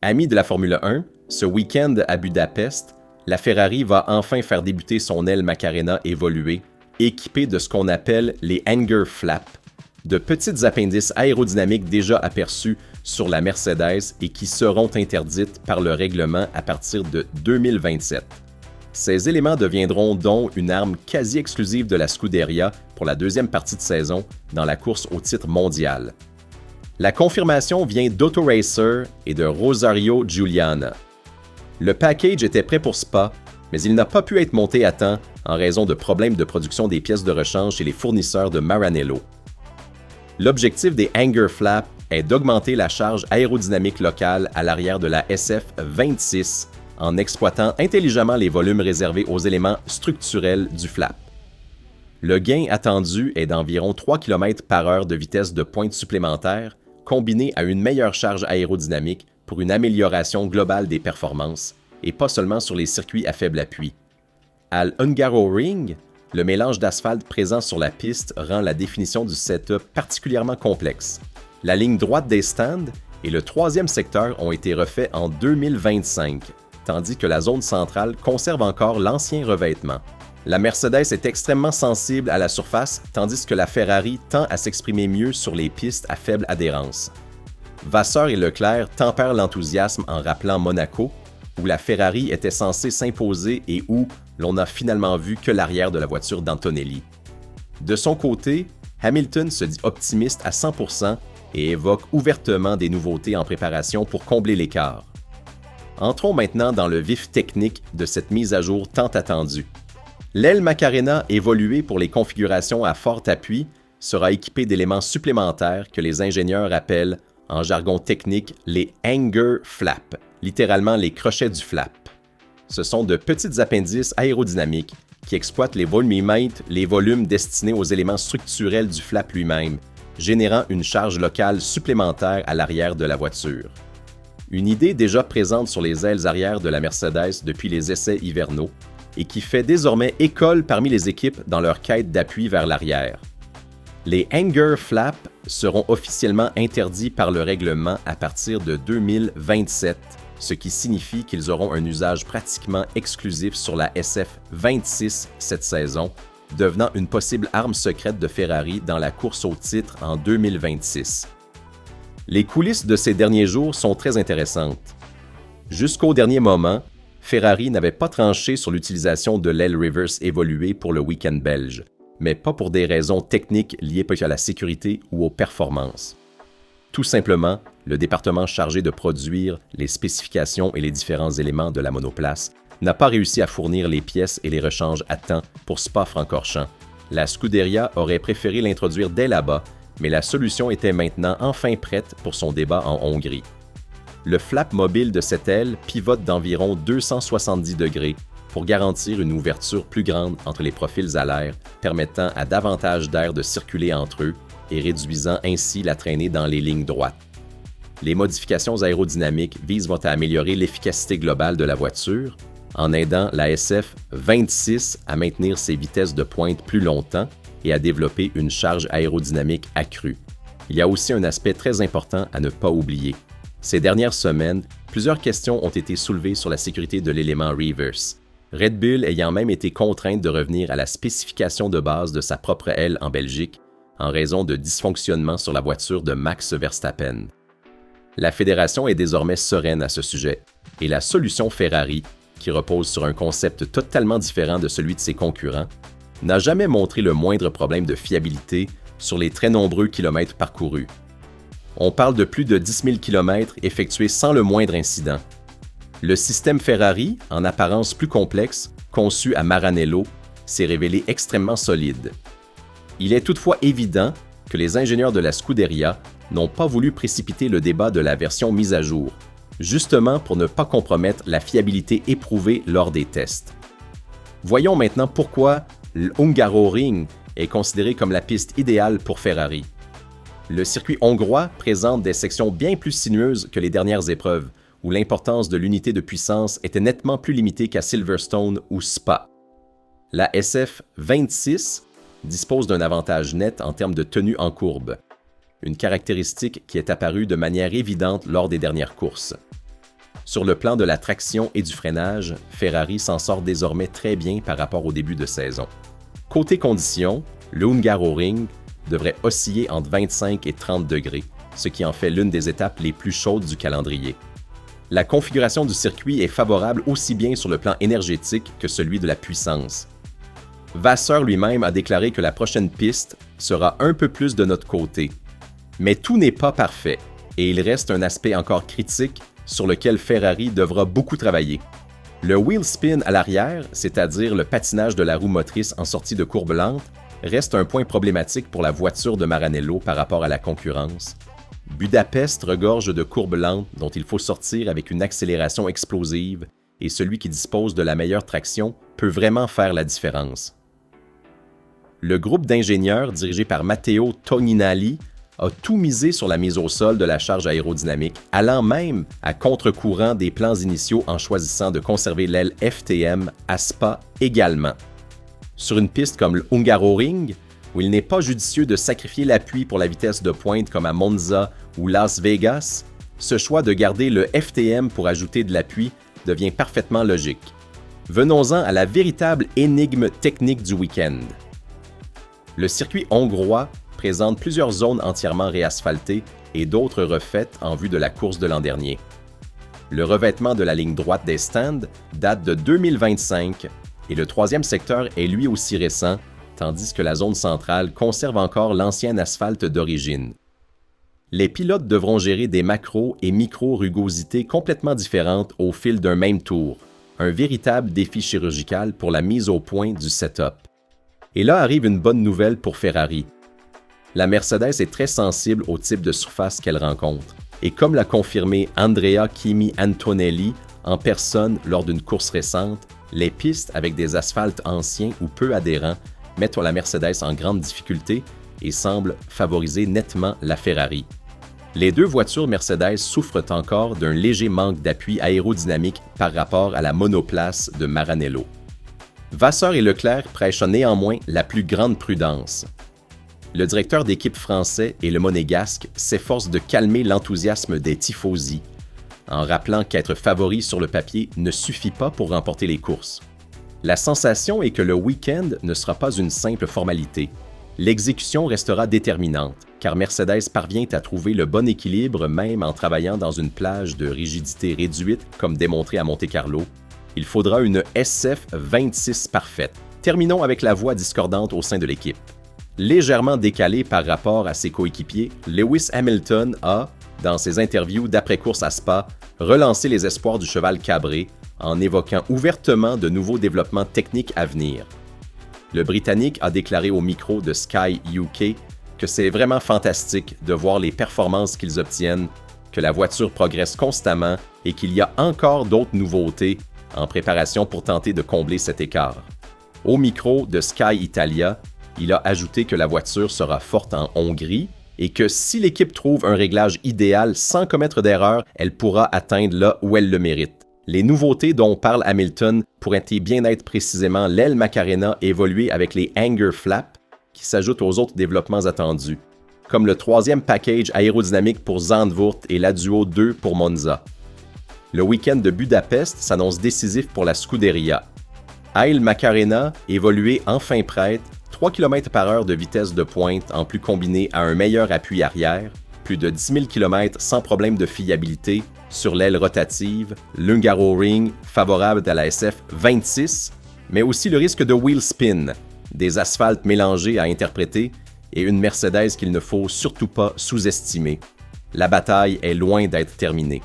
Amis de la Formule 1, ce week-end à Budapest, la Ferrari va enfin faire débuter son aile Macarena évoluée, équipée de ce qu'on appelle les Hanger Flaps, de petites appendices aérodynamiques déjà aperçues sur la Mercedes et qui seront interdites par le règlement à partir de 2027. Ces éléments deviendront donc une arme quasi exclusive de la Scuderia pour la deuxième partie de saison dans la course au titre mondial. La confirmation vient d'Autoracer et de Rosario Giuliana. Le package était prêt pour Spa, mais il n'a pas pu être monté à temps en raison de problèmes de production des pièces de rechange chez les fournisseurs de Maranello. L'objectif des Hanger Flaps est d'augmenter la charge aérodynamique locale à l'arrière de la SF26 en exploitant intelligemment les volumes réservés aux éléments structurels du flap. Le gain attendu est d'environ 3 km/h de vitesse de pointe supplémentaire, combiné à une meilleure charge aérodynamique pour une amélioration globale des performances, et pas seulement sur les circuits à faible appui. À l'Hungaroring, le mélange d'asphalte présent sur la piste rend la définition du setup particulièrement complexe. La ligne droite des stands et le troisième secteur ont été refaits en 2025, tandis que la zone centrale conserve encore l'ancien revêtement. La Mercedes est extrêmement sensible à la surface, tandis que la Ferrari tend à s'exprimer mieux sur les pistes à faible adhérence. Vasseur et Leclerc tempèrent l'enthousiasme en rappelant Monaco, où la Ferrari était censée s'imposer et où l'on n'a finalement vu que l'arrière de la voiture d'Antonelli. De son côté, Hamilton se dit optimiste à 100% et évoque ouvertement des nouveautés en préparation pour combler l'écart. Entrons maintenant dans le vif technique de cette mise à jour tant attendue. L'aile Macarena évoluée pour les configurations à fort appui sera équipée d'éléments supplémentaires que les ingénieurs appellent, en jargon technique, les Hanger Flaps, littéralement les crochets du flap. Ce sont de petites appendices aérodynamiques qui exploitent les volumimètres, les volumes destinés aux éléments structurels du flap lui-même, générant une charge locale supplémentaire à l'arrière de la voiture. Une idée déjà présente sur les ailes arrière de la Mercedes depuis les essais hivernaux et qui fait désormais école parmi les équipes dans leur quête d'appui vers l'arrière. Les Hanger Flaps seront officiellement interdits par le règlement à partir de 2027, ce qui signifie qu'ils auront un usage pratiquement exclusif sur la SF26 cette saison, devenant une possible arme secrète de Ferrari dans la course au titre en 2026. Les coulisses de ces derniers jours sont très intéressantes. Jusqu'au dernier moment, Ferrari n'avait pas tranché sur l'utilisation de l'aile reverse évoluée pour le week-end belge, mais pas pour des raisons techniques liées à la sécurité ou aux performances. Tout simplement, le département chargé de produire les spécifications et les différents éléments de la monoplace n'a pas réussi à fournir les pièces et les rechanges à temps pour Spa-Francorchamps. La Scuderia aurait préféré l'introduire dès là-bas, mais la solution était maintenant enfin prête pour son débat en Hongrie. Le flap mobile de cette aile pivote d'environ 270 degrés pour garantir une ouverture plus grande entre les profils à l'air, permettant à davantage d'air de circuler entre eux et réduisant ainsi la traînée dans les lignes droites. Les modifications aérodynamiques visent à améliorer l'efficacité globale de la voiture en aidant la SF26 à maintenir ses vitesses de pointe plus longtemps et à développer une charge aérodynamique accrue. Il y a aussi un aspect très important à ne pas oublier. Ces dernières semaines, plusieurs questions ont été soulevées sur la sécurité de l'élément reverse, Red Bull ayant même été contrainte de revenir à la spécification de base de sa propre aile en Belgique en raison de dysfonctionnements sur la voiture de Max Verstappen. La fédération est désormais sereine à ce sujet, et la solution Ferrari, qui repose sur un concept totalement différent de celui de ses concurrents, n'a jamais montré le moindre problème de fiabilité sur les très nombreux kilomètres parcourus. On parle de plus de 10 000 km effectués sans le moindre incident. Le système Ferrari, en apparence plus complexe, conçu à Maranello, s'est révélé extrêmement solide. Il est toutefois évident que les ingénieurs de la Scuderia n'ont pas voulu précipiter le débat de la version mise à jour, justement pour ne pas compromettre la fiabilité éprouvée lors des tests. Voyons maintenant pourquoi l'Hungaroring est considéré comme la piste idéale pour Ferrari. Le circuit hongrois présente des sections bien plus sinueuses que les dernières épreuves, où l'importance de l'unité de puissance était nettement plus limitée qu'à Silverstone ou Spa. La SF26 dispose d'un avantage net en termes de tenue en courbe, une caractéristique qui est apparue de manière évidente lors des dernières courses. Sur le plan de la traction et du freinage, Ferrari s'en sort désormais très bien par rapport au début de saison. Côté conditions, le Hungaroring devrait osciller entre 25 et 30 degrés, ce qui en fait l'une des étapes les plus chaudes du calendrier. La configuration du circuit est favorable aussi bien sur le plan énergétique que celui de la puissance. Vasseur lui-même a déclaré que la prochaine piste sera un peu plus de notre côté. Mais tout n'est pas parfait, et il reste un aspect encore critique sur lequel Ferrari devra beaucoup travailler. Le wheel spin à l'arrière, c'est-à-dire le patinage de la roue motrice en sortie de courbe lente, reste un point problématique pour la voiture de Maranello par rapport à la concurrence. Budapest regorge de courbes lentes dont il faut sortir avec une accélération explosive, et celui qui dispose de la meilleure traction peut vraiment faire la différence. Le groupe d'ingénieurs dirigé par Matteo Toninelli a tout misé sur la mise au sol de la charge aérodynamique, allant même à contre-courant des plans initiaux en choisissant de conserver l'aile FTM à Spa également. Sur une piste comme le Hungaroring, où il n'est pas judicieux de sacrifier l'appui pour la vitesse de pointe comme à Monza ou Las Vegas, ce choix de garder le FTM pour ajouter de l'appui devient parfaitement logique. Venons-en à la véritable énigme technique du week-end. Le circuit hongrois présente plusieurs zones entièrement réasphaltées et d'autres refaites en vue de la course de l'an dernier. Le revêtement de la ligne droite des stands date de 2025 et le troisième secteur est lui aussi récent, tandis que la zone centrale conserve encore l'ancien asphalte d'origine. Les pilotes devront gérer des macro- et micro-rugosités complètement différentes au fil d'un même tour, un véritable défi chirurgical pour la mise au point du setup. Et là arrive une bonne nouvelle pour Ferrari. La Mercedes est très sensible au type de surface qu'elle rencontre, et comme l'a confirmé Andrea Kimi Antonelli en personne lors d'une course récente, les pistes avec des asphaltes anciens ou peu adhérents mettent la Mercedes en grande difficulté et semblent favoriser nettement la Ferrari. Les deux voitures Mercedes souffrent encore d'un léger manque d'appui aérodynamique par rapport à la monoplace de Maranello. Vasseur et Leclerc prêchent néanmoins la plus grande prudence. Le directeur d'équipe français et le monégasque s'efforcent de calmer l'enthousiasme des tifosi, en rappelant qu'être favori sur le papier ne suffit pas pour remporter les courses. La sensation est que le week-end ne sera pas une simple formalité. L'exécution restera déterminante, car Mercedes parvient à trouver le bon équilibre même en travaillant dans une plage de rigidité réduite comme démontré à Monte-Carlo. Il faudra une SF26 parfaite. Terminons avec la voix discordante au sein de l'équipe. Légèrement décalé par rapport à ses coéquipiers, Lewis Hamilton a, dans ses interviews d'après-course à Spa, relancé les espoirs du cheval cabré en évoquant ouvertement de nouveaux développements techniques à venir. Le Britannique a déclaré au micro de Sky UK que c'est vraiment fantastique de voir les performances qu'ils obtiennent, que la voiture progresse constamment et qu'il y a encore d'autres nouveautés en préparation pour tenter de combler cet écart. Au micro de Sky Italia, il a ajouté que la voiture sera forte en Hongrie et que si l'équipe trouve un réglage idéal sans commettre d'erreur, elle pourra atteindre là où elle le mérite. Les nouveautés dont parle Hamilton pourraient bien être précisément l'aile Macarena évoluée avec les hanger flaps qui s'ajoutent aux autres développements attendus, comme le troisième package aérodynamique pour Zandvoort et la Duo 2 pour Monza. Le week-end de Budapest s'annonce décisif pour la Scuderia. Aile Macarena, évoluée enfin prête, 3 km/h de vitesse de pointe en plus combiné à un meilleur appui arrière, plus de 10 000 km sans problème de fiabilité sur l'aile rotative, l'Hungaroring favorable à la SF26, mais aussi le risque de wheel spin, des asphaltes mélangés à interpréter et une Mercedes qu'il ne faut surtout pas sous-estimer. La bataille est loin d'être terminée.